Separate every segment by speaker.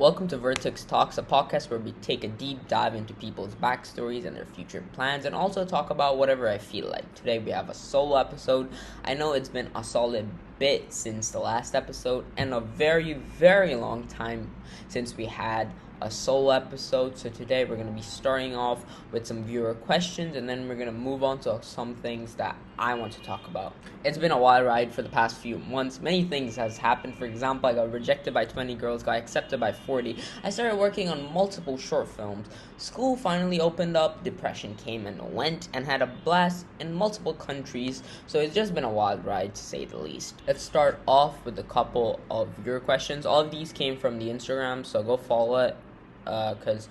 Speaker 1: Welcome to Vertex Talks, a podcast where we take a deep dive into people's backstories and their future plans, and also talk about whatever I feel like. Today we have a solo episode. I know it's been a solid bit since the last episode, and a very, very long time since we had a solo episode. So today we're going to be starting off with some viewer questions, and then we're going to move on to some things that I want to talk about. It's been a wild ride for the past few months. Many things has happened. For example, I got rejected by 20 girls, got accepted by 40. I started working on multiple short films. School finally opened up, depression came and went, and had a blast in multiple countries. So it's just been a wild ride, to say the least. Let's start off with a couple of viewer questions. All of these came from the Instagram, so go follow it, because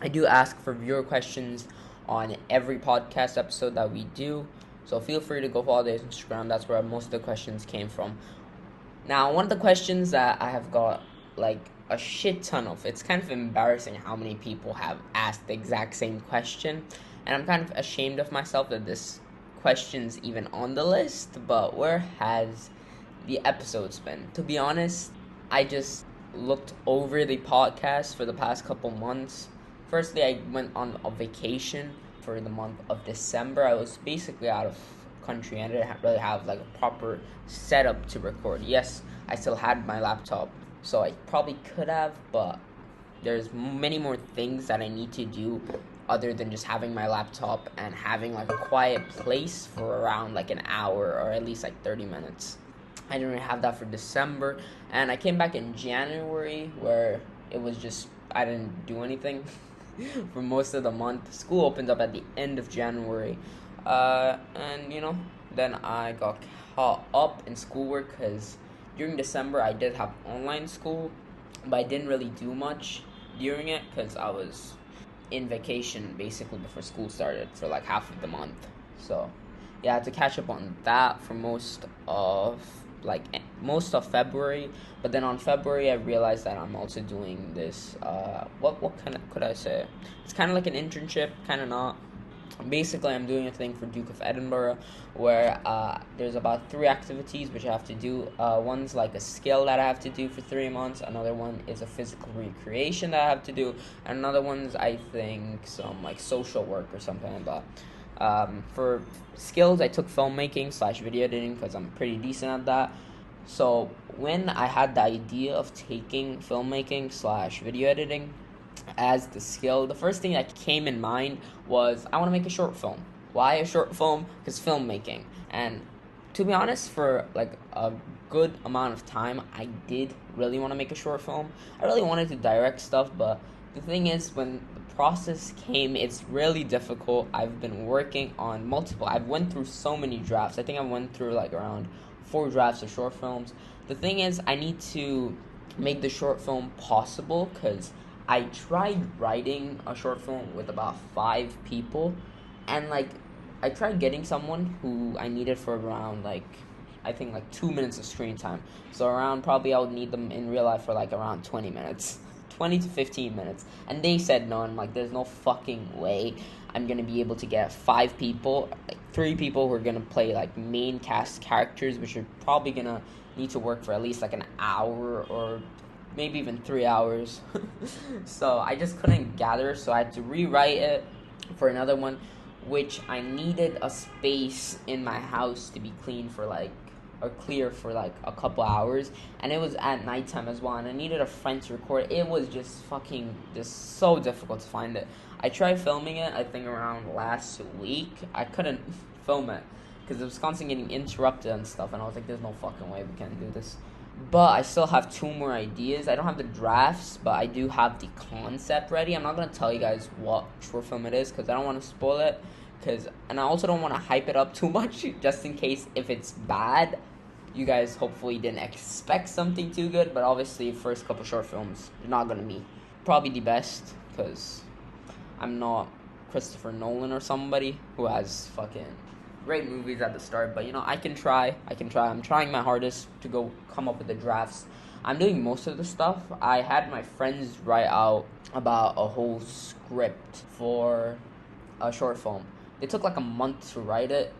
Speaker 1: I do ask for viewer questions on every podcast episode that we do. So feel free to go follow their Instagram. That's where most of the questions came from. Now, one of the questions that I have got like a shit ton of, it's kind of embarrassing how many people have asked the exact same question. And I'm kind of ashamed of myself that this question's even on the list. But where has the episodes been? To be honest, I just looked over the podcast for the past couple months. Firstly, I went on a vacation for the month of December. I was basically out of country and I didn't really have like a proper setup to record. Yes, I still had my laptop, so I probably could have, but there's many more things that I need to do other than just having my laptop and having like a quiet place for around like an hour or at least like 30 minutes. I didn't really have that for December, and I came back in January where it was just, I didn't do anything for most of the month. School opened up at the end of January, and then I got caught up in schoolwork because during December I did have online school, but I didn't really do much during it because I was in vacation basically before school started for like half of the month. So yeah, I had to catch up on that for most of February. But then on February I realized that I'm also doing this what kind of could I say, it's kind of like an internship, kind of not. Basically, I'm doing a thing for Duke of Edinburgh where there's about 3 activities which I have to do. One's like a skill that I have to do for 3 months. Another one is a physical recreation that I have to do. And another one's, I think, some like social work or something like that. For skills, I took filmmaking / video editing because I'm pretty decent at that. So when I had the idea of taking filmmaking / video editing as the skill, the first thing that came in mind was I want to make a short film. Why a short film? Because filmmaking. And to be honest, for like a good amount of time, I did really want to make a short film. I really wanted to direct stuff, but the thing is, when the process came, it's really difficult. I've been working on multiple. I've went through so many drafts. I think I went through like around 4 drafts of short films. The thing is, I need to make the short film possible because I tried writing a short film with about 5 people, and like I tried getting someone who I needed for around I think 2 minutes of screen time. So around, probably I would need them in real life for like around 20 minutes. 20 to 15 minutes. And they said no, and I'm like, there's no fucking way I'm gonna be able to get 5 people, like 3 people who are gonna play like main cast characters, which are probably gonna need to work for at least like an hour or maybe even 3 hours. So I just couldn't gather, so I had to rewrite it for another one, which I needed a space in my house to be clean for clear for like a couple hours, and it was at nighttime as well, and I needed a friend to record. It was just so difficult to find it. I tried filming it, I think around last week. I couldn't film it because it was constantly getting interrupted and stuff, and I was like, there's no fucking way we can do this. But I still have 2 more ideas. I don't have the drafts, but I do have the concept ready. I'm not going to tell you guys what short film it is because I don't want to spoil it. And I also don't want to hype it up too much just in case if it's bad, you guys hopefully didn't expect something too good. But obviously, first couple short films, they're not going to be probably the best because I'm not Christopher Nolan or somebody who has fucking great movies at the start. But I can try. I'm trying my hardest to come up with the drafts. I'm doing most of the stuff. I had my friends write out about a whole script for a short film. They took like a month to write it,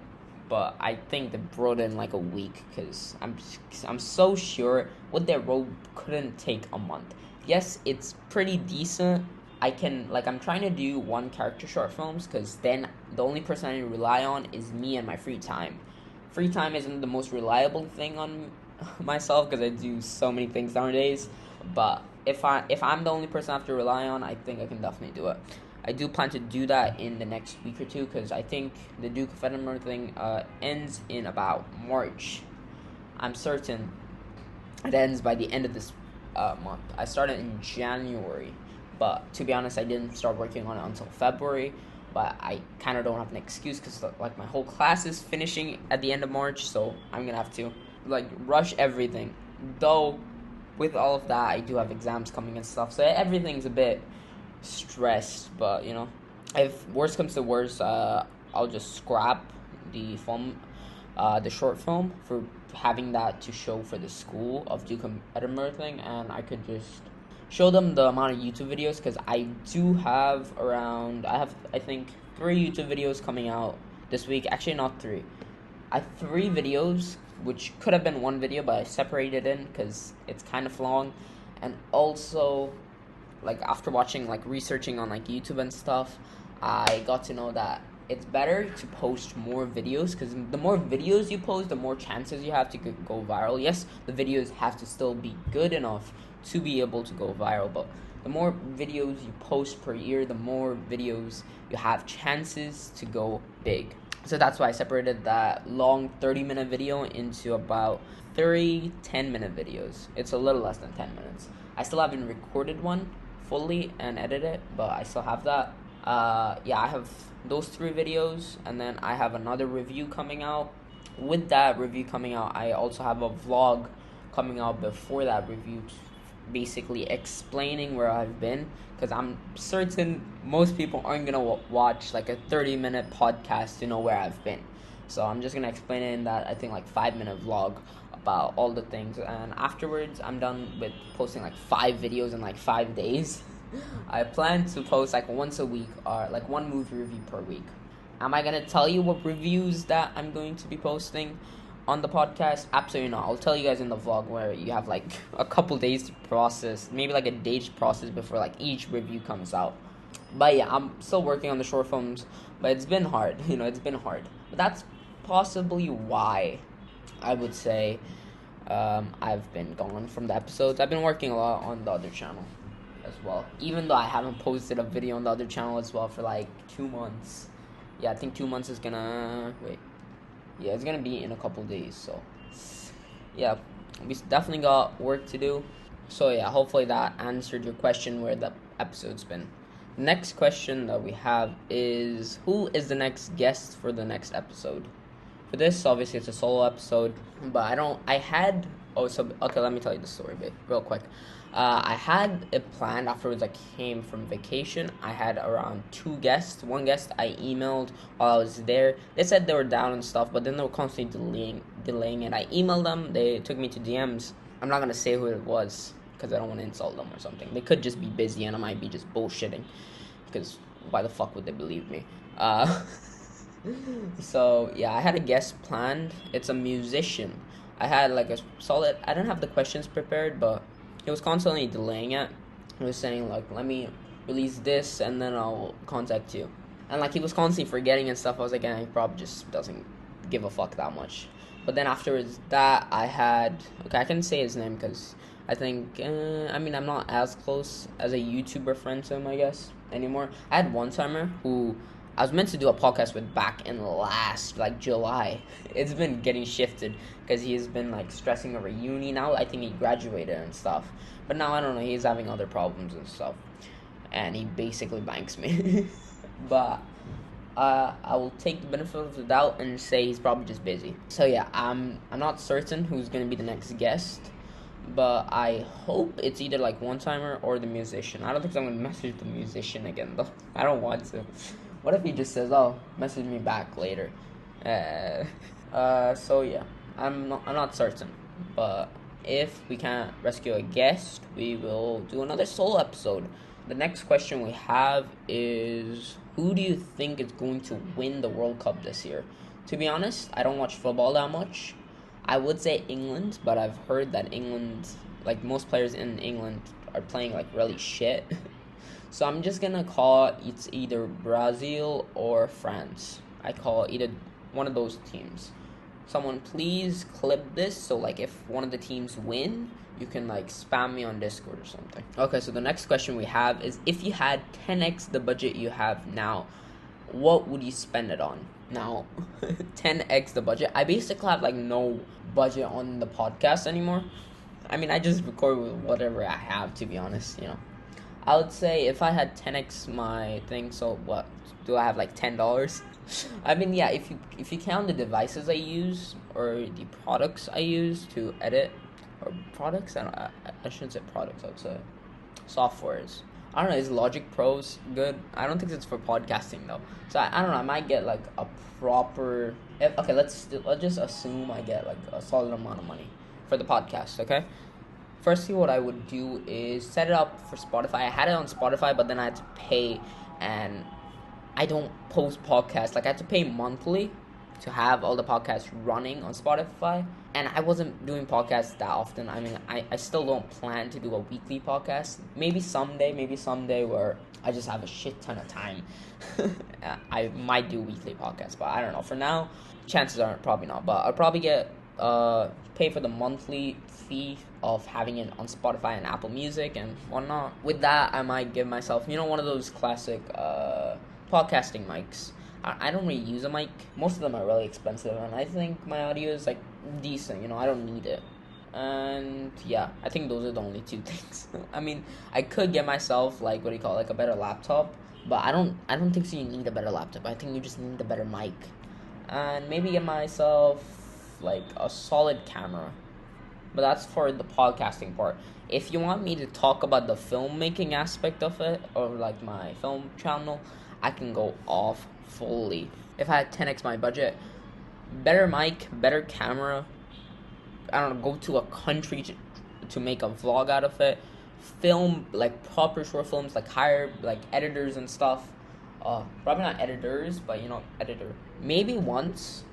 Speaker 1: but I think they wrote it in like a week because I'm so sure what they wrote couldn't take a month. yes, it's pretty decent. I'm trying to do one character short films because then the only person I rely on is me and my free time. Free time isn't the most reliable thing on myself because I do so many things nowadays. But if I'm the only person I have to rely on, I think I can definitely do it. I do plan to do that in the next week or two because I think the Duke of Edinburgh thing ends in about March. I'm certain it ends by the end of this month. I started in January, but to be honest, I didn't start working on it until February. But I kind of don't have an excuse because like my whole class is finishing at the end of March, so I'm gonna have to like rush everything. Though, with all of that, I do have exams coming and stuff, so everything's a bit stressed. But if worst comes to worst, I'll just scrap the film, the short film for having that to show for the school of Duke of Edinburgh thing, and I could just show them the amount of YouTube videos because I do have I think 3 YouTube videos coming out this week. Actually, not 3. I have 3 videos, which could have been 1 video, but I separated it in because it's kind of long, and also like after watching like researching on like YouTube and stuff, I got to know that it's better to post more videos because the more videos you post, the more chances you have to go viral. Yes, the videos have to still be good enough to be able to go viral, but the more videos you post per year, the more videos you have chances to go big. So that's why I separated that long 30-minute video into about 3 10-minute videos. It's a little less than 10 minutes. I still haven't recorded one fully and edited it, but I still have that. I have those 3 videos, and then I have another review coming out. With that review coming out, I also have a vlog coming out before that review, basically explaining where I've been, because I'm certain most people aren't gonna watch like a 30-minute podcast to know where I've been. So I'm just gonna explain it in that, I think, like 5-minute vlog about all the things, and afterwards I'm done with posting like 5 videos in like 5 days. I plan to post like once a week or like 1 movie review per week. Am I gonna tell you what reviews that I'm going to be posting on the podcast? Absolutely not. I'll tell you guys in the vlog where you have like a couple days to process, maybe like a day to process before like each review comes out. But yeah, I'm still working on the short films, but it's been hard. It's been hard. But that's possibly why I would say I've been gone from the episodes. I've been working a lot on the other channel as well, even though I haven't posted a video on the other channel as well for like 2 months. Yeah, I think 2 months is gonna it's gonna be in a couple days. So yeah, we definitely got work to do. So yeah, hopefully that answered your question where the episode's been. Next question that we have is, who is the next guest for the next episode? For this, obviously it's a solo episode, but okay, let me tell you the story real quick. I had it planned afterwards. I came from vacation. I had around 2 guests. 1 guest I emailed while I was there. They said they were down and stuff, but then they were constantly delaying it. I emailed them. They took me to DMs. I'm not going to say who it was because I don't want to insult them or something. They could just be busy and I might be just bullshitting, because why the fuck would they believe me? So yeah, I had a guest planned. It's a musician. I had like a solid, I didn't have the questions prepared, but he was constantly delaying it. He was saying like, let me release this and then I'll contact you. And like he was constantly forgetting and stuff. I was like, he probably just doesn't give a fuck that much. But then afterwards that I can say his name because I think, I'm not as close as a YouTuber friend to him, I guess, anymore. I had one timer who I was meant to do a podcast with back in last, like, July. It's been getting shifted because he's been, like, stressing over uni now. I think he graduated and stuff. But now, I don't know, he's having other problems and stuff. And he basically banks me. But I will take the benefit of the doubt and say he's probably just busy. So, yeah, I'm not certain who's going to be the next guest. But I hope it's either, like, one-timer or the musician. I don't think I'm going to message the musician again, though. I don't want to. What if he just says, "Oh, message me back later"? So yeah, I'm not certain, but if we can't rescue a guest, we will do another solo episode. The next question we have is, who do you think is going to win the World Cup this year? To be honest, I don't watch football that much. I would say England, but I've heard that England, like most players in England, are playing like really shit. So I'm just gonna call it's either Brazil or France. I call either one of those teams. Someone please clip this so like if one of the teams win, you can like spam me on Discord or something. Okay, so the next question we have is, if you had 10x the budget you have now, what would you spend it on? Now, 10x the budget. I basically have like no budget on the podcast anymore. I mean, I just record with whatever I have, to be honest, you know. I would say if I had 10x my thing, so what? Do I have like $10? I mean, yeah, if you count the devices I use or the products I use to edit, or products, I shouldn't say products, I would say softwares. I don't know, is Logic Pro's good? I don't think it's for podcasting though. So I don't know, I might get like a proper okay, let's just assume I get like a solid amount of money for the podcast, okay? Firstly, what I would do is set it up for Spotify. I had it on Spotify, but then I had to pay, and I don't post podcasts. Like, I had to pay monthly to have all the podcasts running on Spotify, and I wasn't doing podcasts that often. I mean, I still don't plan to do a weekly podcast. Maybe someday where I just have a shit ton of time, I might do weekly podcasts, but I don't know. For now, chances are probably not, but I'll probably get pay for the monthly fee of having it on Spotify and Apple Music and whatnot. With that, I might give myself, one of those classic podcasting mics. I don't really use a mic. Most of them are really expensive, and I think my audio is like decent. I don't need it. And yeah, I think those are the only two things. I mean, I could get myself like a better laptop, but I don't think so you need a better laptop. I think you just need a better mic, and maybe get myself like a solid camera. But that's for the podcasting part. If you want me to talk about the filmmaking aspect of it, or like my film channel, I can go off fully. If I had 10x my budget, better mic, better camera, I don't know, go to a country to make a vlog out of it, film like proper short films, like hire like editors and stuff. Probably not editors, but editor. Maybe once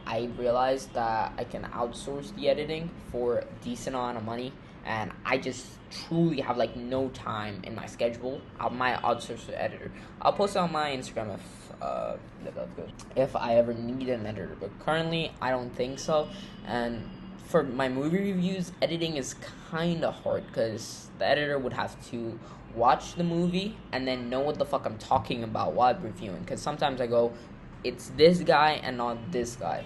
Speaker 1: I realized that I can outsource the editing for a decent amount of money, and I just truly have like no time in my schedule, I might outsource the editor. I'll post it on my Instagram if that's good, if I ever need an editor, but currently I don't think so. And for my movie reviews, editing is kind of hard because the editor would have to watch the movie and then know what the fuck I'm talking about while I'm reviewing, because sometimes I go, it's this guy and not this guy,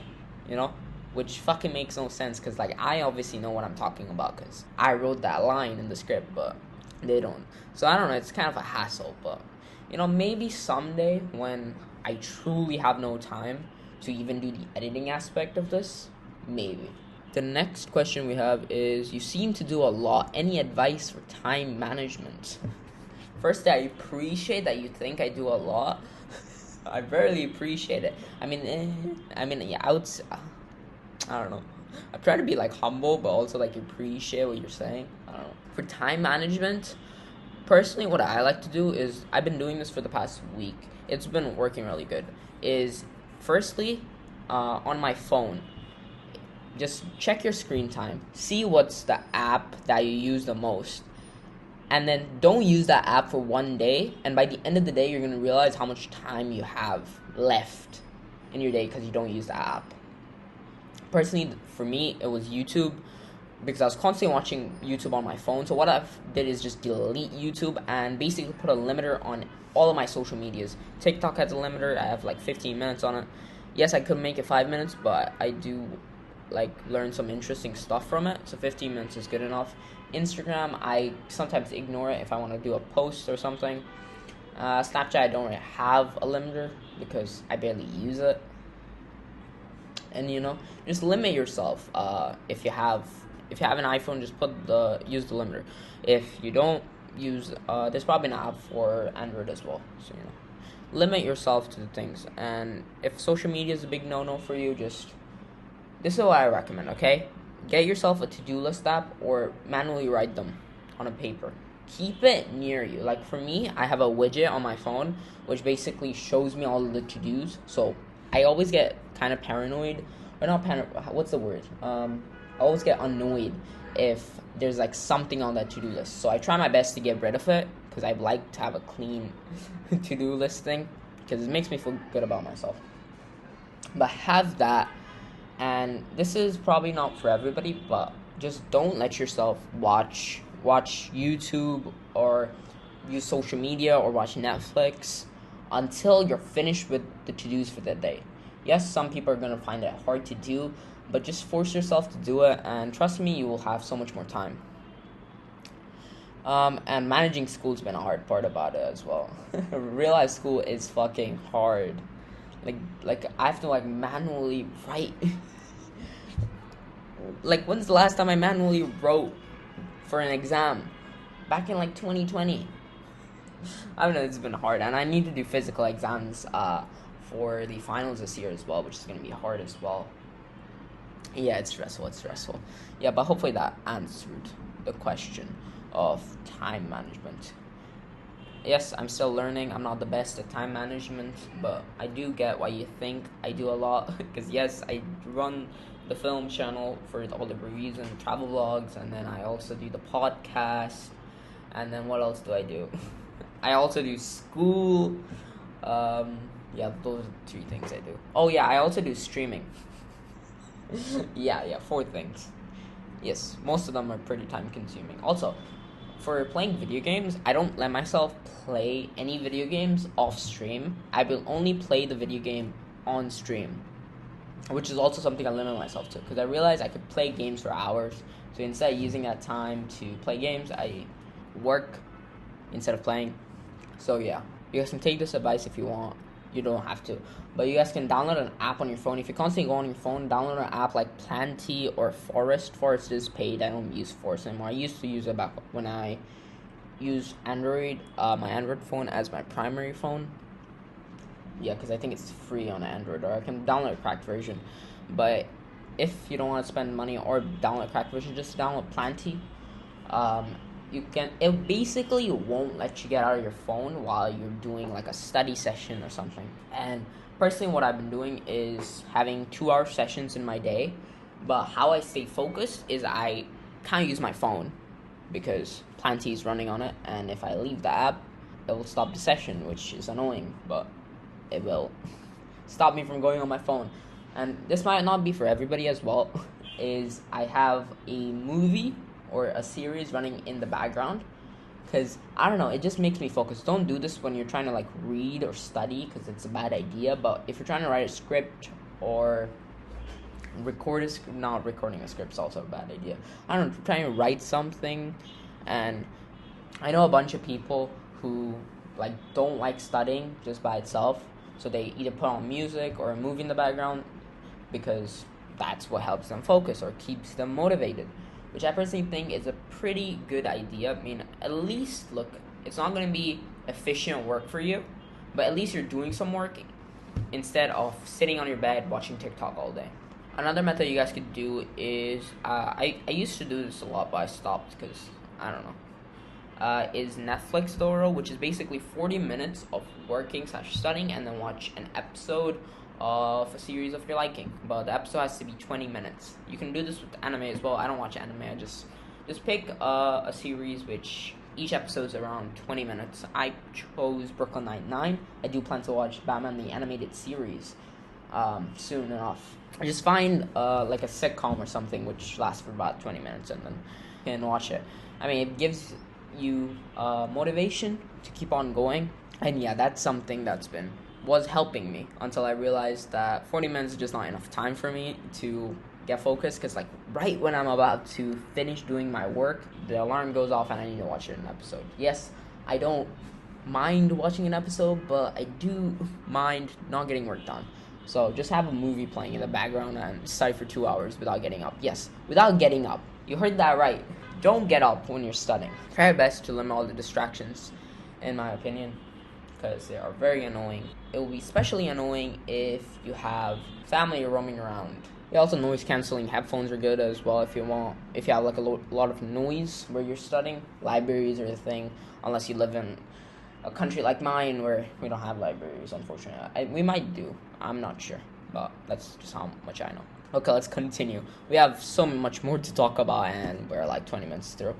Speaker 1: which fucking makes no sense, because like I obviously know what I'm talking about because I wrote that line in the script, but they don't. So I don't know, it's kind of a hassle. But maybe someday when I truly have no time to even do the editing aspect of this, maybe. The next question we have is, you seem to do a lot. Any advice for time management? First, I appreciate that you think I do a lot. I barely appreciate it. I mean, yeah, I don't know. I try to be like humble, but also like appreciate what you're saying. I don't know. For time management, personally, what I like to do is, I've been doing this for the past week. It's been working really good. Is firstly, on my phone, just check your screen time. See what's the app that you use the most. And then don't use that app for one day. And by the end of the day, you're going to realize how much time you have left in your day because you don't use the app. Personally, for me, it was YouTube, because I was constantly watching YouTube on my phone. So what I did is just delete YouTube and basically put a limiter on all of my social medias. TikTok has a limiter. I have like 15 minutes on it. Yes, I could make it 5 minutes, but I do like learn some interesting stuff from it, so 15 minutes is good enough. Instagram, I sometimes ignore it if I want to do a post or something. Snapchat, I don't really have a limiter because I barely use it. And just limit yourself. If you have an iPhone, just use the limiter. If you don't use, there's probably an app for Android as well. So limit yourself to the things. And if social media is a big no-no for you, this is what I recommend, okay? Get yourself a to-do list app or manually write them on a paper. Keep it near you. Like for me, I have a widget on my phone which basically shows me all of the to-dos. So I always get kind of paranoid. Or not paranoid, what's the word? I always get annoyed if there's like something on that to-do list. So I try my best to get rid of it because I like to have a clean to-do list thing because it makes me feel good about myself. But have that, and this is probably not for everybody, but just don't let yourself watch YouTube or use social media or watch Netflix until you're finished with the to-dos for the day. Yes, some people are going to find it hard to do, but just force yourself to do it, and trust me, you will have so much more time. And managing school's been a hard part about it as well. Realize school is fucking hard. Like I have to like manually write. Like, when's the last time I manually wrote for an exam? Back in like 2020. I don't know, it's been hard, and I need to do physical exams for the finals this year as well, which is going to be hard as well. Yeah, it's stressful. Yeah, but hopefully that answered the question of time management. Yes, I'm still learning. I'm not the best at time management, but I do get why you think I do a lot. Because yes, I run the film channel for all the reviews and travel vlogs, and then I also do the podcast, and then what else do I do? I also do school. Yeah, those are 3 things I do. Oh yeah, I also do streaming. yeah, 4 things. Yes, most of them are pretty time consuming. Also, for playing video games, I don't let myself play any video games off stream. I will only play the video game on stream, which is also something I limit myself to, because I realize I could play games for hours. So instead of using that time to play games, I work instead of playing. So yeah, you guys can take this advice if you want. You don't have to, but you guys can download an app on your phone. If you constantly go on your phone, download an app like Planty or Forest. Forest is paid. I don't use Forest anymore. I used to use it back when I used Android, my Android phone as my primary phone. Yeah, because I think it's free on Android, or I can download a cracked version. But if you don't want to spend money or download a cracked version, just download Planty. It basically won't let you get out of your phone while you're doing like a study session or something. And personally, what I've been doing is having 2-hour sessions in my day. But how I stay focused is I kind of use my phone, because Planty is running on it, and if I leave the app, it will stop the session, which is annoying, but it will stop me from going on my phone. And this might not be for everybody as well, is I have a movie or a series running in the background, because I don't know, it just makes me focus. Don't do this when you're trying to like read or study, because it's a bad idea. But if you're trying to write a script or not recording a script is also a bad idea. I don't know, trying to write something. And I know a bunch of people who like don't like studying just by itself, so they either put on music or a movie in the background, because that's what helps them focus or keeps them motivated, which I personally think is a pretty good idea. I mean, at least, look, it's not going to be efficient work for you, but at least you're doing some work instead of sitting on your bed watching TikTok all day. Another method you guys could do is, I used to do this a lot, but I stopped because, I don't know, is Netflix Doro, which is basically 40 minutes of working / studying, and then watch an episode of a series of your liking. But the episode has to be 20 minutes. You can do this with anime as well. I don't watch anime. I just pick a series which each episode's around 20 minutes. I chose Brooklyn Nine-Nine. I do plan to watch Batman the Animated Series soon enough. I just find like a sitcom or something which lasts for about 20 minutes, and then you can watch it. I mean, it gives you motivation to keep on going. And yeah, that's something was helping me until I realized that 40 minutes is just not enough time for me to get focused, because like right when I'm about to finish doing my work, the alarm goes off and I need to watch an episode. Yes, I don't mind watching an episode, but I do mind not getting work done. So just have a movie playing in the background and study for 2 hours without getting up. Yes, without getting up. You heard that right. Don't get up when you're studying. Try your best to limit all the distractions, in my opinion, because they are very annoying. It will be especially annoying if you have family roaming around. Also, noise cancelling headphones are good as well if you have like a lot of noise where you're studying. Libraries are the thing, unless you live in a country like mine where we don't have libraries, unfortunately. We might do, I'm not sure. but that's just how much I know. Okay, let's continue. We have so much more to talk about, and we're like 20 minutes through.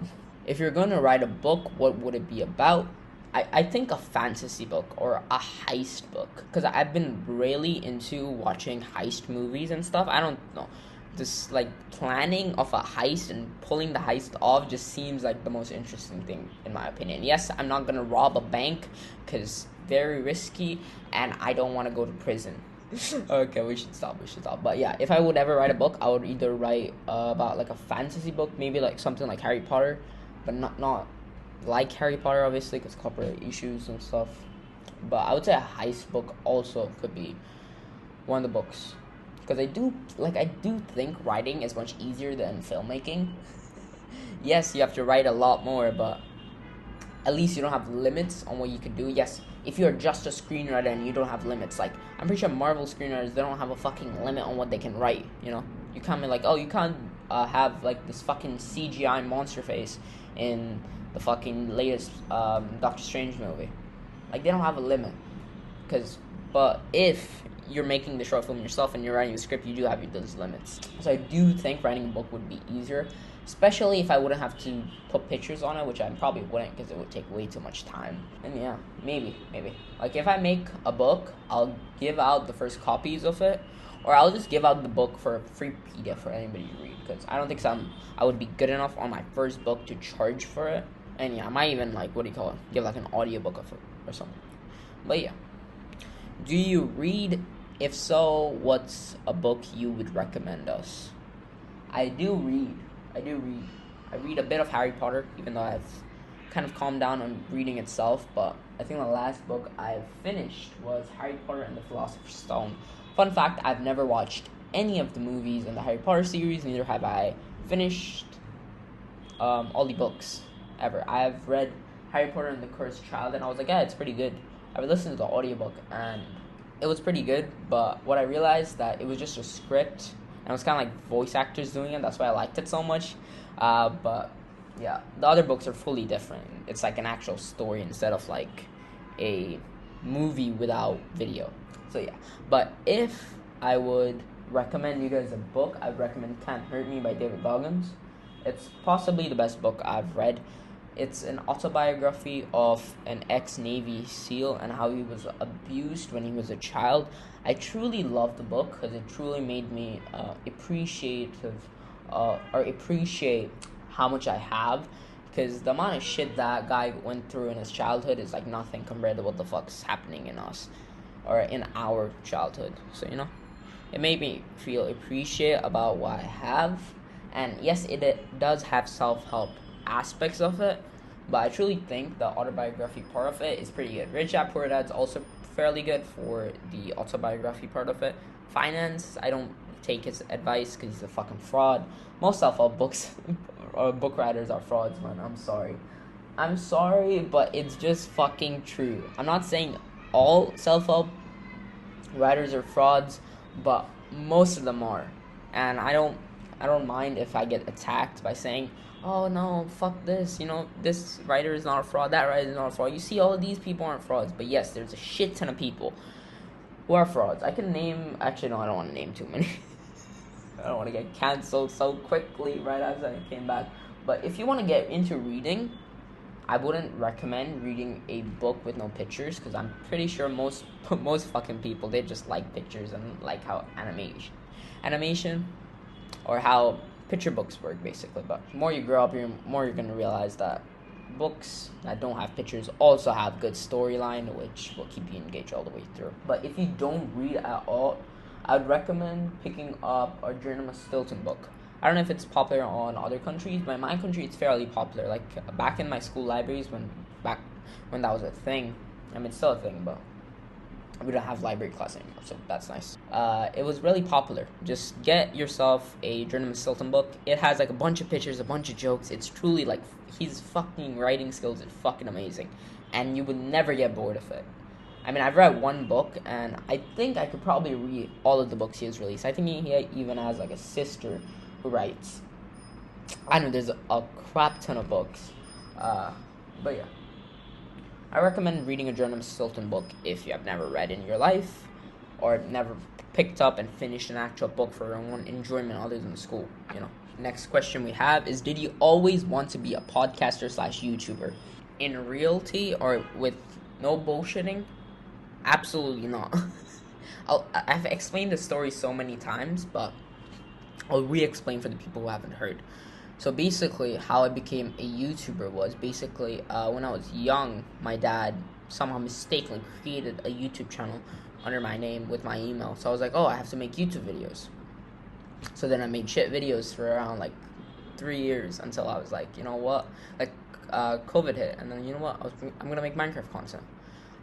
Speaker 1: If you're gonna write a book, what would it be about? I think a fantasy book or a heist book, because I've been really into watching heist movies and stuff. I don't know. This like planning of a heist and pulling the heist off just seems like the most interesting thing in my opinion. Yes, I'm not gonna rob a bank because very risky, and I don't want to go to prison. Okay, we should stop. But yeah, if I would ever write a book, I would either write about like a fantasy book, maybe like something like Harry Potter, but not like Harry Potter obviously because copyright issues and stuff. But I would say a heist book also could be one of the books, because I do think writing is much easier than filmmaking. Yes, you have to write a lot more, but at least you don't have limits on what you could do. Yes, if you're just a screenwriter and you don't have limits, like I'm pretty sure Marvel screenwriters, they don't have a fucking limit on what they can write. You know, you can't be like, oh, you can't have like this fucking CGI monster face in the fucking latest Doctor Strange movie. Like they don't have a limit, but if you're making the short film yourself and you're writing the script, you do have those limits. So I do think writing a book would be easier, especially if I wouldn't have to put pictures on it, which I probably wouldn't because it would take way too much time. And yeah, maybe. Like if I make a book, I'll give out the first copies of it, or I'll just give out the book for a free PDF for anybody to read, because I don't think I would be good enough on my first book to charge for it. And yeah, I might even like, give like an audiobook of it or something. But yeah. Do you read? If so, what's a book you would recommend us? I do read. I read a bit of Harry Potter, even though I've kind of calmed down on reading itself. But I think the last book I've finished was Harry Potter and the Philosopher's Stone. Fun fact, I've never watched any of the movies in the Harry Potter series, neither have I finished all the books ever. I've read Harry Potter and the Cursed Child, and I was like, yeah, it's pretty good. I listened to the audiobook, and it was pretty good, but what I realized that it was just a script, and it was kind of like voice actors doing it. That's why I liked it so much. But yeah, the other books are fully different. It's like an actual story instead of like a movie without video. So yeah, but if I would recommend you guys a book, I'd recommend Can't Hurt Me by David Goggins. It's possibly the best book I've read. It's an autobiography of an ex-Navy SEAL and how he was abused when he was a child. I truly love the book because it truly made me appreciate how much I have, because the amount of shit that guy went through in his childhood is like nothing compared to what the fuck's happening in us or in our childhood. So it made me feel appreciate about what I have, and yes, it does have self-help aspects of it, but I truly think the autobiography part of it is pretty good. Rich Dad Poor Dad's also fairly good for the autobiography part of it. Finance, I don't take his advice because he's a fucking fraud. Most self-help books or book writers are frauds, man. I'm sorry, but it's just fucking true. I'm not saying all self-help writers are frauds, but most of them are, and I don't mind if I get attacked by saying, oh no, fuck this, this writer is not a fraud, that writer is not a fraud. You see, all of these people aren't frauds, but yes, there's a shit ton of people who are frauds. I can name, actually no, I don't want to name too many. I don't want to get cancelled so quickly right as I came back. But if you want to get into reading, I wouldn't recommend reading a book with no pictures, because I'm pretty sure most fucking people, they just like pictures and like how animation or how picture books work, basically. But the more you grow up, more you're gonna realize that books that don't have pictures also have good storyline, which will keep you engaged all the way through. But if you don't read at all, I'd recommend picking up a Journalist Stilton book. I don't know if it's popular on other countries, but in my country it's fairly popular. Like back in my school libraries, when that was a thing. I mean, it's still a thing, but we don't have library class anymore, so that's nice. It was really popular. Just get yourself a Journalist Stilton book. It has like a bunch of pictures, a bunch of jokes. It's truly like, his fucking writing skills is fucking amazing, and you would never get bored of it. I mean, I've read one book, and I think I could probably read all of the books he has released. I think he even has like a sister who writes. I know there's a crap ton of books, but yeah. I recommend reading a Journalist Stilton book if you have never read in your life. or never picked up and finished an actual book for your own enjoyment other than school, Next question we have is, did you always want to be a podcaster slash YouTuber? In reality, or with no bullshitting? Absolutely not. I've explained the story so many times, but I'll re-explain for the people who haven't heard. So basically, how I became a YouTuber was basically when I was young, my dad somehow mistakenly created a YouTube channel under my name with my email. So I was like, oh, I have to make YouTube videos. So then I made shit videos for around like 3 years until I was like, you know what, like COVID hit, and then you know what, I'm gonna make Minecraft content.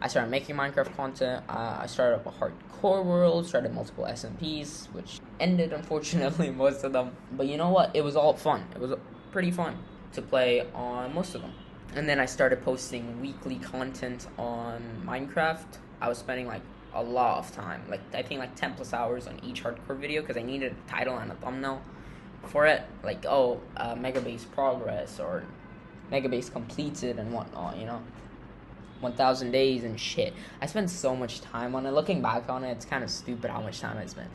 Speaker 1: I started making Minecraft content. I started up a hardcore world, started multiple SMPs, which ended unfortunately most of them. But you know what? It was all fun. It was pretty fun to play on most of them. And then I started posting weekly content on Minecraft. I was spending like a lot of time, like I think like 10 plus hours on each hardcore video because I needed a title and a thumbnail for it, like Mega Base progress or Mega Base completed and whatnot, 1,000 days and shit. I spent so much time on it. Looking back on it, it's kind of stupid how much time I spent.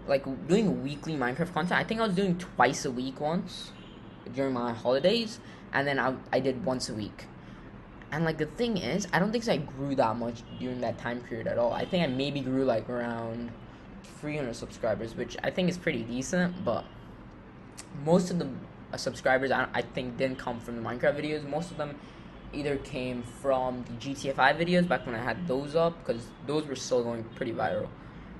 Speaker 1: Like, doing weekly Minecraft content, I think I was doing twice a week once during my holidays, and then I did once a week. And, like, the thing is, I don't think I grew that much during that time period at all. I think I maybe grew, like, around 300 subscribers, which I think is pretty decent, but most of the subscribers, I think, didn't come from the Minecraft videos. Most of them either came from the GTFI videos back when I had those up, because those were still going pretty viral,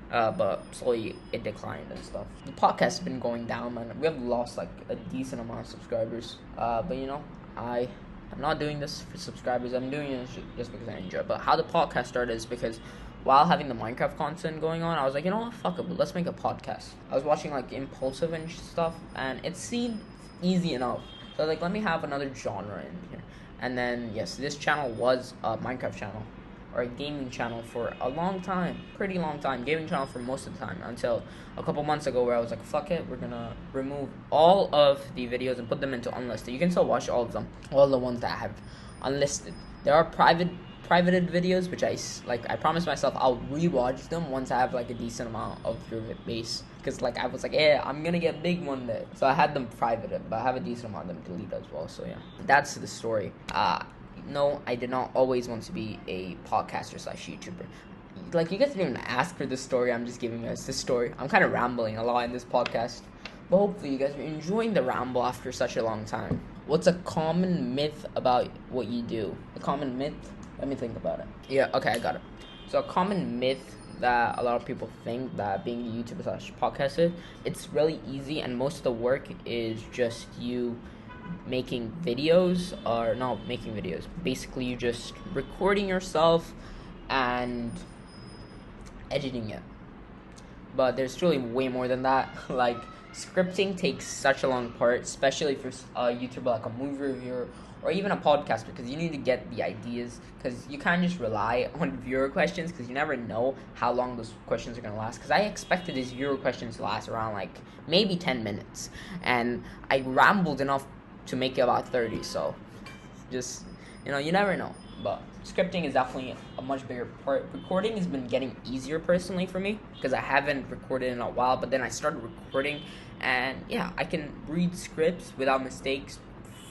Speaker 1: but slowly it declined and stuff. The podcast has been going down, man. We have lost like a decent amount of subscribers, but I'm not doing this for subscribers. I'm doing it just because I enjoy it. But how the podcast started is because while having the Minecraft content going on, I was like, you know what, fuck it, but let's make a podcast. I was watching like Impulsive and stuff, and it seemed easy enough, so like, let me have another genre in here. And then, yes, this channel was a Minecraft channel, or a gaming channel for a long time, pretty long time, gaming channel for most of the time, until a couple months ago where I was like, fuck it, we're gonna remove all of the videos and put them into unlisted. You can still watch all of them, all the ones that I have unlisted. There are privated videos, which I promised myself I'll rewatch them once I have like a decent amount of viewer base, because like I was like, yeah, I'm gonna get big one day, so I had them privated, but I have a decent amount of them deleted as well. So yeah, that's the story. No, I did not always want to be a podcaster slash YouTuber. Like, you guys didn't even ask for this story. I'm just giving you guys this story. I'm kind of rambling a lot in this podcast, but hopefully you guys are enjoying the ramble after such a long time. What's a common myth about what you do? A common myth? Let me think about it. Yeah, okay, I got it. So a common myth that a lot of people think that being a YouTuber slash podcaster, it's really easy and most of the work is just you making videos, or not making videos. Basically, you just recording yourself and editing it. But there's truly way more than that. Like, scripting takes such a long part, especially for a YouTuber like a movie reviewer or even a podcast, because you need to get the ideas, because you can't just rely on viewer questions, because you never know how long those questions are going to last. Because I expected these viewer questions to last around like maybe 10 minutes, and I rambled enough to make it about 30, so just, you never know. But scripting is definitely a much bigger part. Recording has been getting easier personally for me, because I haven't recorded in a while, but then I started recording, and yeah, I can read scripts without mistakes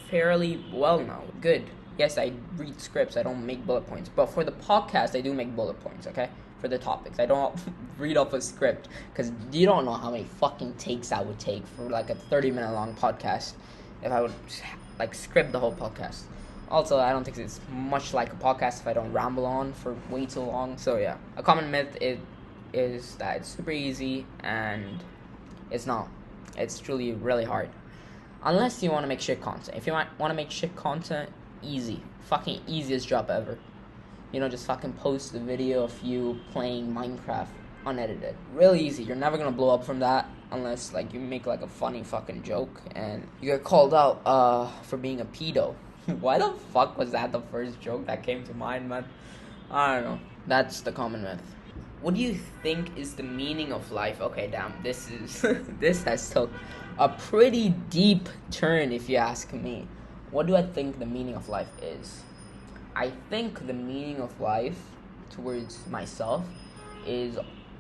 Speaker 1: fairly well now. Good. Yes, I read scripts, I don't make bullet points, but for the podcast, I do make bullet points, okay? For the topics, I don't read off a script, because you don't know how many fucking takes that would take for like a 30-minute long podcast if I would like script the whole podcast. Also, I don't think it's much like a podcast if I don't ramble on for way too long. So yeah, a common myth is that it's super easy, and it's not. It's truly really hard. Unless you want to make shit content. If you want to make shit content, easy. Fucking easiest job ever. Just fucking post a video of you playing Minecraft unedited. Really easy. You're never gonna blow up from that unless like you make like a funny fucking joke and you get called out for being a pedo. Why the fuck was that the first joke that came to mind, man? I don't know. That's the common myth. What do you think is the meaning of life? Okay, damn, this has took a pretty deep turn if you ask me. What do I think the meaning of life is? I think the meaning of life towards myself is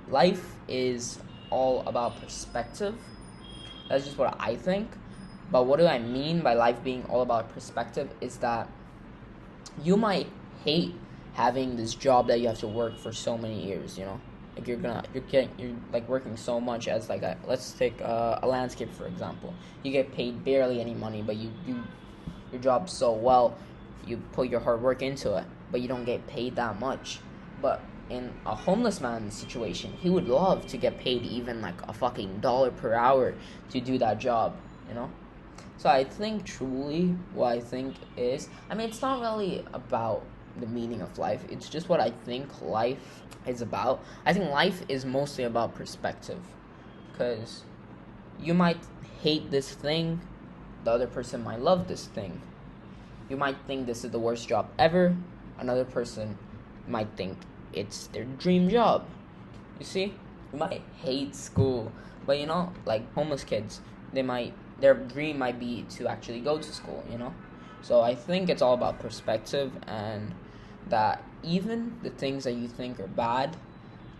Speaker 1: life is all about perspective. That's just what I think. But what do I mean by life being all about perspective is that you might hate having this job that you have to work for so many years, like you're like working so much as like let's take a landscape for example. You get paid barely any money, but you do your job so well, you put your hard work into it, but you don't get paid that much. But in a homeless man's situation, he would love to get paid even like a fucking dollar per hour to do that job. So I think truly what I think is, it's not really about the meaning of life. It's just what I think life is about. I think life is mostly about perspective. Because you might hate this thing, the other person might love this thing. You might think this is the worst job ever, another person might think it's their dream job. You see? You might hate school, but like homeless kids, their dream might be to actually go to school, So I think it's all about perspective, and that even the things that you think are bad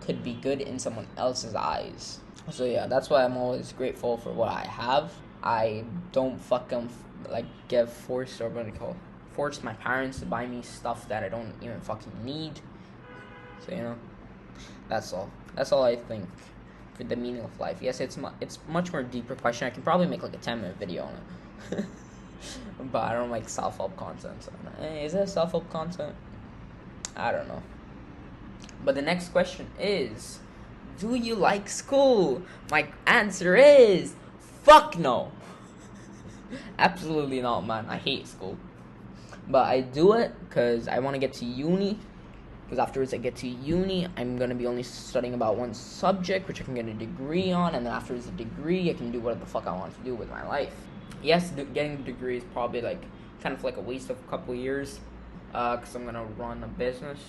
Speaker 1: could be good in someone else's eyes. So yeah, that's why I'm always grateful for what I have. I don't fucking get forced, or force my parents to buy me stuff that I don't even fucking need. So that's all I think for the meaning of life. Yes, it's much more deeper question. I can probably make like a 10-minute video on it. But I don't like self-help content. So is that self-help content? I don't know. But the next question is, do you like school? My answer is fuck no. Absolutely not, man. I hate school. But I do it because I want to get to uni. Because afterwards I get to uni, I'm going to be only studying about one subject, which I can get a degree on. And then afterwards the degree, I can do whatever the fuck I want to do with my life. Yes, getting a degree is probably kind of like a waste of a couple years. Because I'm going to run a business.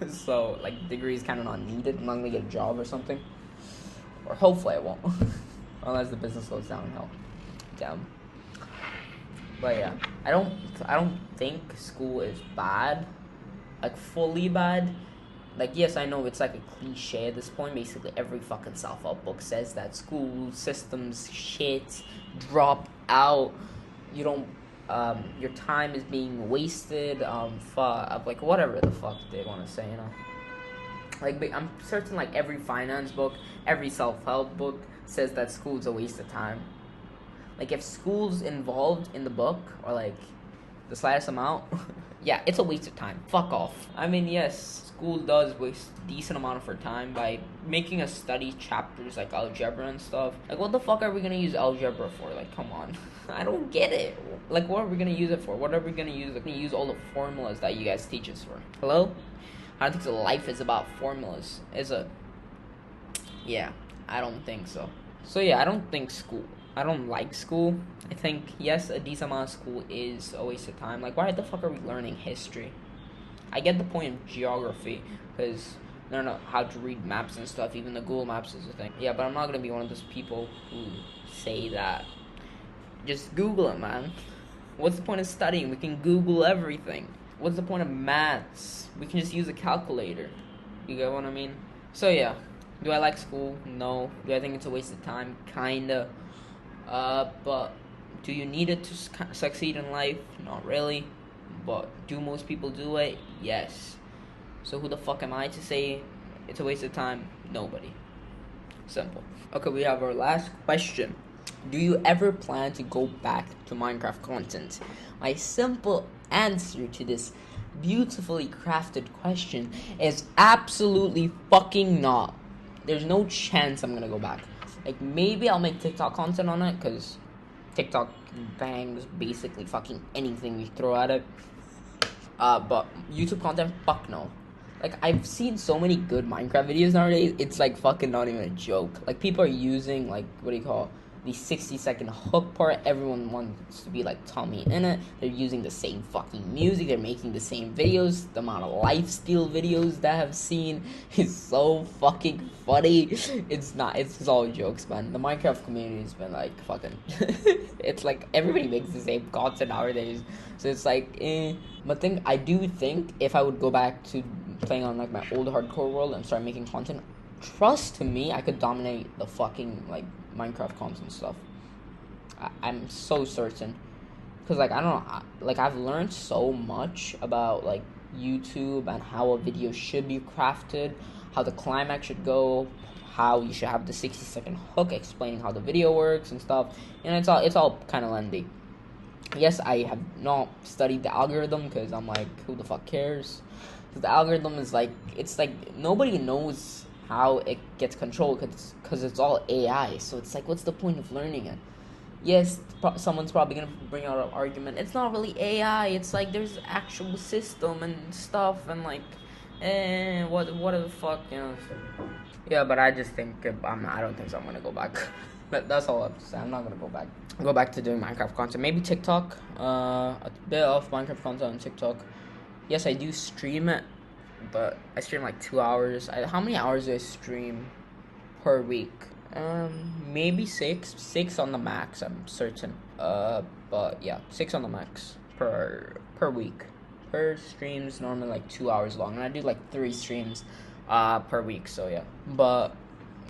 Speaker 1: So degree is kind of not needed. I'm not going to get a job or something. Or hopefully I won't. Unless the business goes downhill. Damn. But yeah, I don't think school is bad. Fully bad. Yes, I know it's like a cliche at this point. Basically, every fucking self-help book says that school systems shit, drop out, you don't, your time is being wasted, whatever the fuck they want to say, I'm certain, every finance book, every self-help book says that school's a waste of time. If school's involved in the book, or, the slightest amount, yeah, it's a waste of time. Fuck off. Yes, school does waste a decent amount of our time by making us study chapters like algebra and stuff. What the fuck are we gonna use algebra for? Come on. I don't get it. What are we gonna use it for? What are we gonna use? We're gonna use all the formulas that you guys teach us for. Hello? I don't think so. Life is about formulas. Is it? Yeah, I don't think so. So yeah, I don't like school. I think, yes, a decent amount of school is a waste of time. Why the fuck are we learning history? I get the point of geography, because I don't know how to read maps and stuff. Even the Google Maps is a thing. Yeah, but I'm not going to be one of those people who say that. Just Google it, man. What's the point of studying? We can Google everything. What's the point of maths? We can just use a calculator. You get what I mean? So yeah, do I like school? No. Do I think it's a waste of time? Kinda. But do you need it to succeed in life? Not really. But do most people do it? Yes. So who the fuck am I to say it's a waste of time? Nobody. Simple. Okay, we have our last question. Do you ever plan to go back to Minecraft content? My simple answer to this beautifully crafted question is absolutely fucking not. There's no chance I'm gonna go back. Maybe I'll make TikTok content on it, because TikTok bangs basically fucking anything we throw at it. But YouTube content, fuck no. I've seen so many good Minecraft videos nowadays, it's fucking not even a joke. People are using, what do you call, the 60-second hook part. Everyone wants to be like Tommy in it. They're using the same fucking music. They're making the same videos. The amount of lifesteal videos that I've seen is so fucking funny. It's all jokes, man. The Minecraft community has been fucking it's everybody makes the same content nowadays. So it's But I do think if I would go back to playing on like my old hardcore world and start making content, trust to me, I could dominate the fucking like Minecraft content stuff. I'm so certain, because like I don't know, like I've learned so much about like YouTube and how a video should be crafted, how the climax should go, how you should have the 60-second hook explaining how the video works and stuff. And it's all kind of lengthy. Yes, I have not studied the algorithm because I'm like, who the fuck cares? Because the algorithm is like, it's like nobody knows how it gets controlled because it's all AI. So it's like, what's the point of learning it? Yes, someone's probably gonna bring out an argument. It's not really AI. It's like there's actual system and stuff and like, what the fuck, you know? Yeah, but I just think I don't think so. I'm gonna go back. That's all I have to say. I'm not gonna go back. Go back to doing Minecraft content. Maybe TikTok. A bit of Minecraft content on TikTok. Yes, I do stream it, but I stream like 2 hours. How many hours do I stream per week? Maybe six on the max. I'm certain. But yeah, 6 on the max per week. Per stream's normally like 2 hours long, and I do like 3 streams per week. So yeah, but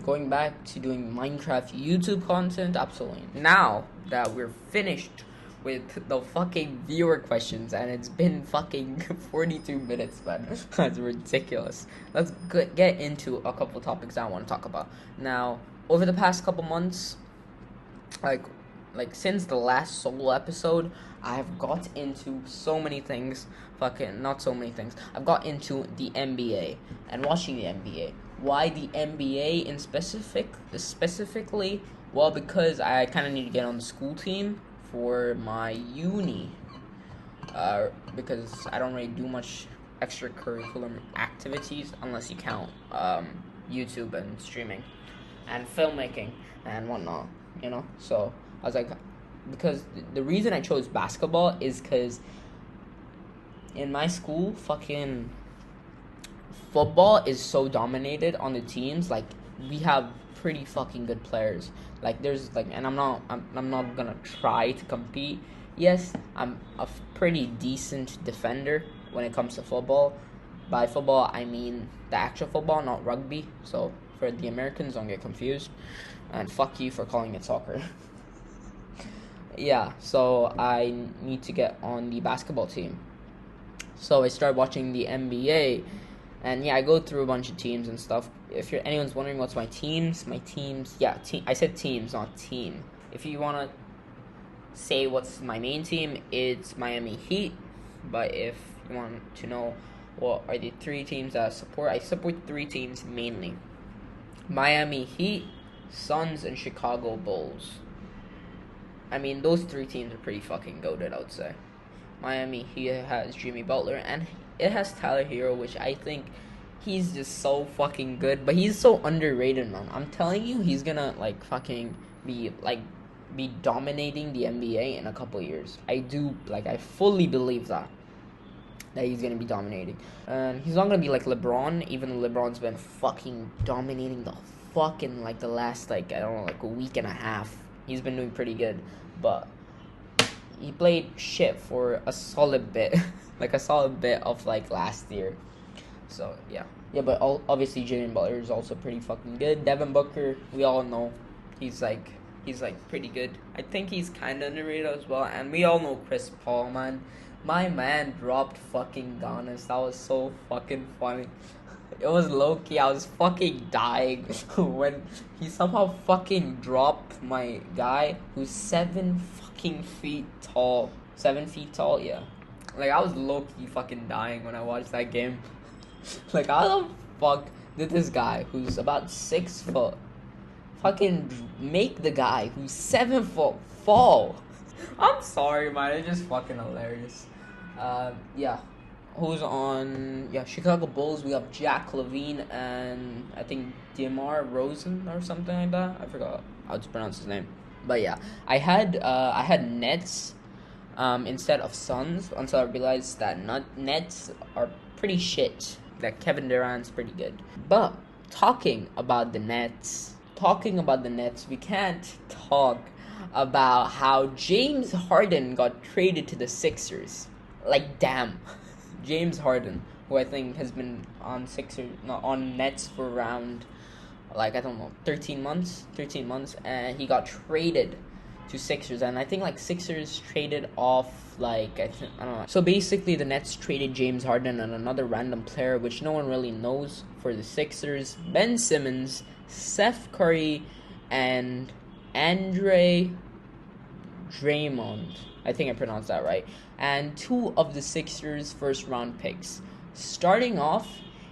Speaker 1: going back to doing Minecraft YouTube content, absolutely. Now that we're finished with the fucking viewer questions, and it's been fucking 42 minutes, man. That's ridiculous. Let's get into a couple topics I want to talk about. Now, over the past couple months, like since the last solo episode, I have got into so many things. Fucking not so many things. I've got into the NBA and watching the NBA. Why the NBA in specifically? Well, because I kind of need to get on the school team for my uni. Because I don't really do much extracurricular activities unless you count YouTube and streaming and filmmaking and whatnot, you know. So I was like, because the reason I chose basketball is because in my school, fucking football is so dominated on the teams. Like, we have pretty fucking good players. Like, there's like, and I'm not gonna try to compete. Yes, I'm a pretty decent defender when it comes to football. By football, I mean the actual football, not rugby. So for the Americans, don't get confused. And fuck you for calling it soccer. Yeah, so I need to get on the basketball team. So I started watching the NBA, and yeah, I go through a bunch of teams and stuff. If anyone's wondering what's my teams, I said teams, not team. If you want to say what's my main team, it's Miami Heat. But if you want to know what are the 3 teams that I support 3 teams mainly. Miami Heat, Suns, and Chicago Bulls. I mean, those 3 teams are pretty fucking goated, I would say. Miami, he has Jimmy Butler, and it has Tyler Hero, which I think he's just so fucking good, but he's so underrated, man. I'm telling you, he's gonna, like, fucking be dominating the NBA in a couple years. I fully believe that he's gonna be dominating. And he's not gonna be like LeBron, even though LeBron's been fucking dominating the fucking, like, the last, like, I don't know, like, a week and a half. He's been doing pretty good, but he played shit for a solid bit, like a solid bit of like last year. So yeah, but obviously Jimmy Butler is also pretty fucking good. Devin Booker, we all know, he's like pretty good. I think he's kind of underrated as well. And we all know Chris Paul, man. My man dropped fucking Giannis. That was so fucking funny. It was low-key, I was fucking dying when he somehow fucking dropped my guy who's 7 fucking feet tall. 7 feet tall, yeah. Like, I was low-key fucking dying when I watched that game. Like, how the fuck did this guy who's about 6 foot fucking make the guy who's 7 foot fall? I'm sorry, man. It's just fucking hilarious. Yeah. Who's on? Yeah, Chicago Bulls. We have Jack LaVine and I think DeMar Rosen or something like that. I forgot how to pronounce his name. But yeah, I had Nets instead of Suns until I realized that Nets are pretty shit. That Kevin Durant's pretty good. But talking about the Nets, we can't talk about how James Harden got traded to the Sixers. Like, damn. James Harden, who I think has been on Sixers, not on Nets for around, like, I don't know, 13 months, and he got traded to Sixers, and I think like Sixers traded off like I don't know. So basically, the Nets traded James Harden and another random player, which no one really knows, for the Sixers: Ben Simmons, Seth Curry, and Andre Draymond. I think I pronounced that right. And two of the Sixers' first round picks. Starting off,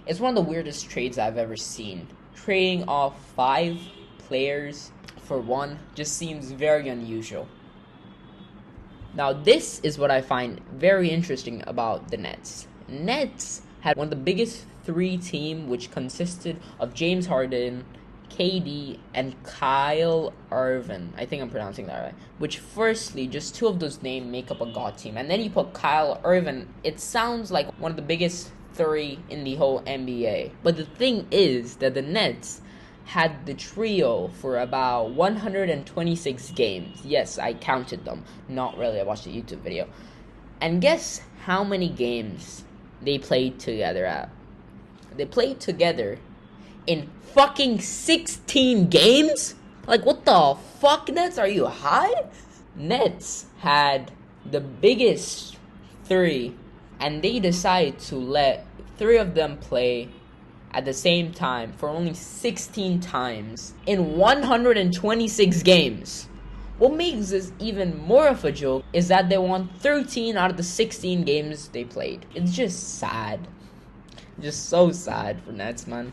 Speaker 1: it's one of the weirdest trades I've ever seen. Trading off 5 players for one just seems very unusual. Now, this is what I find very interesting about the Nets. Nets had one of the biggest 3 team, which consisted of James Harden, KD, and Kyle Irvin. I think I'm pronouncing that right. Which, firstly, just 2 of those names make up a god team. And then you put Kyle Irvin, it sounds like one of the biggest 3 in the whole NBA. But the thing is that the Nets had the trio for about 126 games. Yes, I counted them. Not really, I watched a YouTube video. And guess how many games they played together at? They played together in fucking 16 games? Like, what the fuck, Nets? Are you high? Nets had the biggest 3, and they decided to let 3 of them play at the same time for only 16 times in 126 games. What makes this even more of a joke is that they won 13 out of the 16 games they played. It's just sad. Just so sad for Nets, man.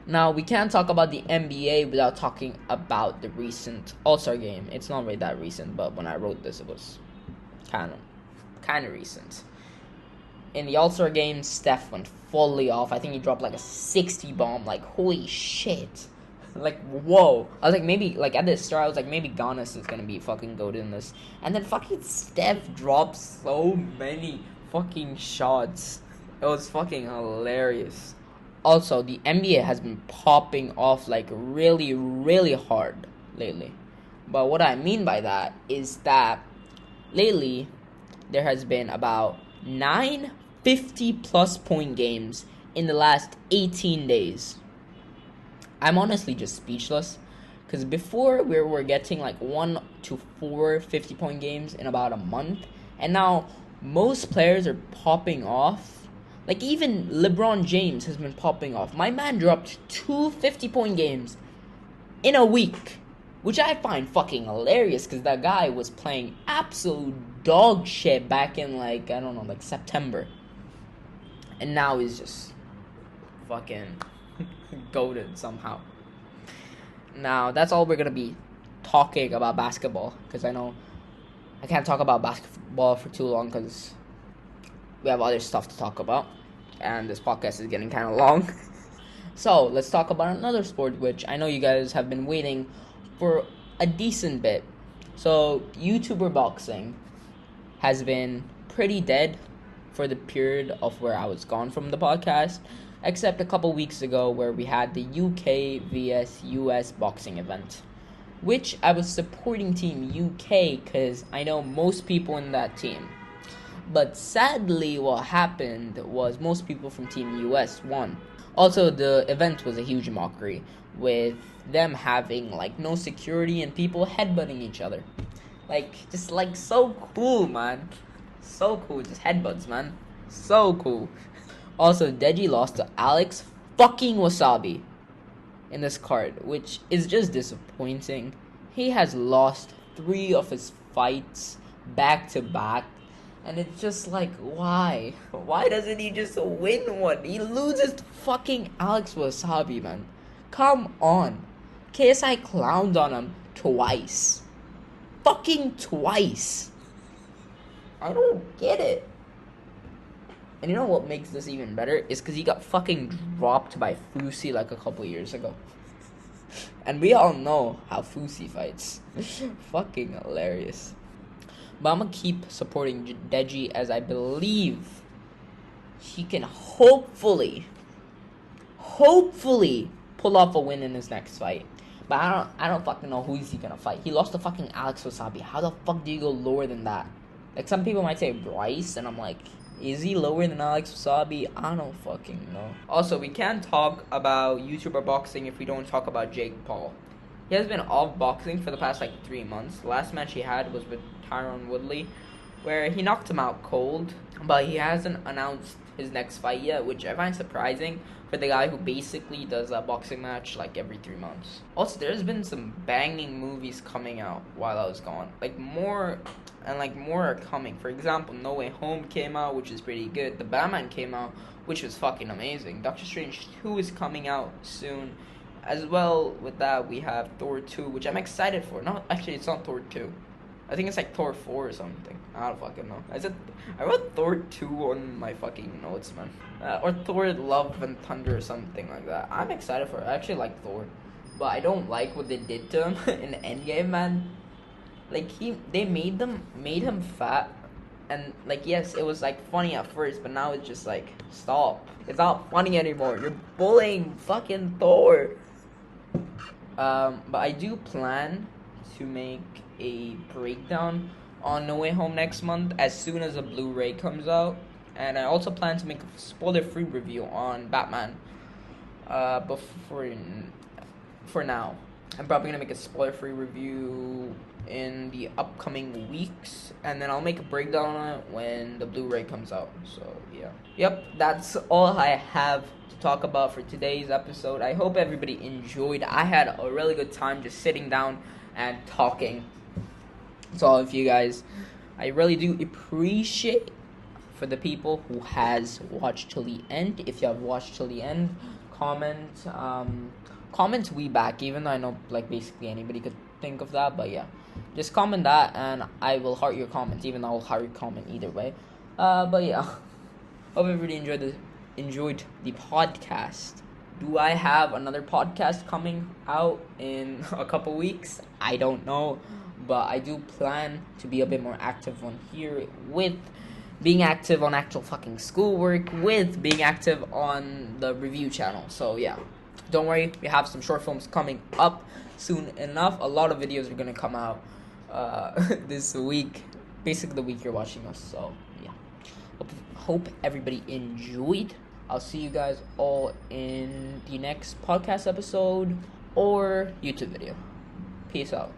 Speaker 1: Now, we can't talk about the NBA without talking about the recent All-Star game. It's not really that recent, but when I wrote this, it was kind of recent. In the All-Star game, Steph went fully off. I think he dropped like a 60 bomb. Like, holy shit. Like, whoa. I was like, maybe, like, at the start, I was like, maybe Giannis is gonna be fucking goated in this. And then fucking Steph dropped so many fucking shots. It was fucking hilarious. Also, the NBA has been popping off, like, really, really hard lately. But what I mean by that is that lately, there has been about 9 50-plus point games in the last 18 days. I'm honestly just speechless, because before we were getting like 1 to 4 50-point games in about a month, and now most players are popping off. Like, even LeBron James has been popping off. My man dropped 2 50-point games in a week, which I find fucking hilarious, because that guy was playing absolute dog shit back in, like, I don't know, like September. And now he's just fucking goated somehow. Now, that's all we're going to be talking about basketball, because I know I can't talk about basketball for too long, because we have other stuff to talk about, and this podcast is getting kind of long. So, let's talk about another sport, which I know you guys have been waiting for a decent bit. So, YouTuber boxing has been pretty dead for the period of where I was gone from the podcast, except a couple weeks ago where we had the UK vs US boxing event, which I was supporting Team UK because I know most people in that team. But sadly, what happened was most people from Team US won. Also, the event was a huge mockery, with them having like no security and people headbutting each other. Like, just like so cool, man. So cool, just headbutts, man. So cool. Also, Deji lost to Alex fucking Wasabi in this card, which is just disappointing. He has lost 3 of his fights back to back, and it's just like, why? Why doesn't he just win one? He loses to fucking Alex Wasabi, man. Come on. KSI clowned on him twice. Fucking twice. I don't get it. And you know what makes this even better? Is because he got fucking dropped by Fusi like a couple years ago. And we all know how Fusi fights. Fucking hilarious. But I'm gonna keep supporting Deji, as I believe he can hopefully pull off a win in his next fight. But I don't fucking know who is he gonna fight. He lost to fucking Alex Wasabi. How the fuck do you go lower than that? Like, some people might say Bryce, and I'm like, Is he lower than Alex Wasabi? I don't fucking know. Also, we can't talk about YouTuber boxing if we don't talk about Jake Paul. He has been off boxing for the past 3 months. The last match he had was with Tyron Woodley, where he knocked him out cold, but he hasn't announced his next fight yet, which I find surprising for the guy who basically does a boxing match every 3 months. Also, there's been some banging movies coming out while I was gone. More are coming. For example, No Way Home came out, which is pretty good. The Batman came out, which was fucking amazing. Doctor Strange 2 is coming out soon. As well, with that, we have Thor 2, which I'm excited for. No, actually, it's not Thor 2. I think it's Thor 4 or something. I don't fucking know. I wrote Thor 2 on my fucking notes, man. Or Thor Love and Thunder or something like that. I'm excited for it. I actually like Thor. But I don't like what they did to him in Endgame, man. They made him fat. And, yes, it was, funny at first, but now it's just, stop. It's not funny anymore. You're bullying fucking Thor. But I do plan to make a breakdown on No Way Home next month as soon as a Blu-ray comes out. And I also plan to make a spoiler-free review on Batman. But for now, I'm probably gonna make a spoiler-free review in the upcoming weeks, and then I'll make a breakdown on it when the Blu-ray comes out. So yeah, yep, that's all I have to talk about for today's episode. I hope everybody enjoyed. I had a really good time just sitting down and talking to all of you guys. I really do appreciate for the people who has watched till the end. If you have watched till the end, comment we back, even though I know basically anybody could think of that, but yeah, just comment that and I will heart your comments, even though I'll heart your comment either way. But yeah, hope everybody enjoyed the podcast. Do I have another podcast coming out in a couple weeks? I don't know, but I do plan to be a bit more active on here, with being active on actual fucking schoolwork, with being active on the review channel. So yeah, don't worry, we have some short films coming up soon enough. A lot of videos are gonna come out this week, basically the week you're watching us. So yeah, hope everybody enjoyed. I'll see you guys all in the next podcast episode or YouTube video. Peace out.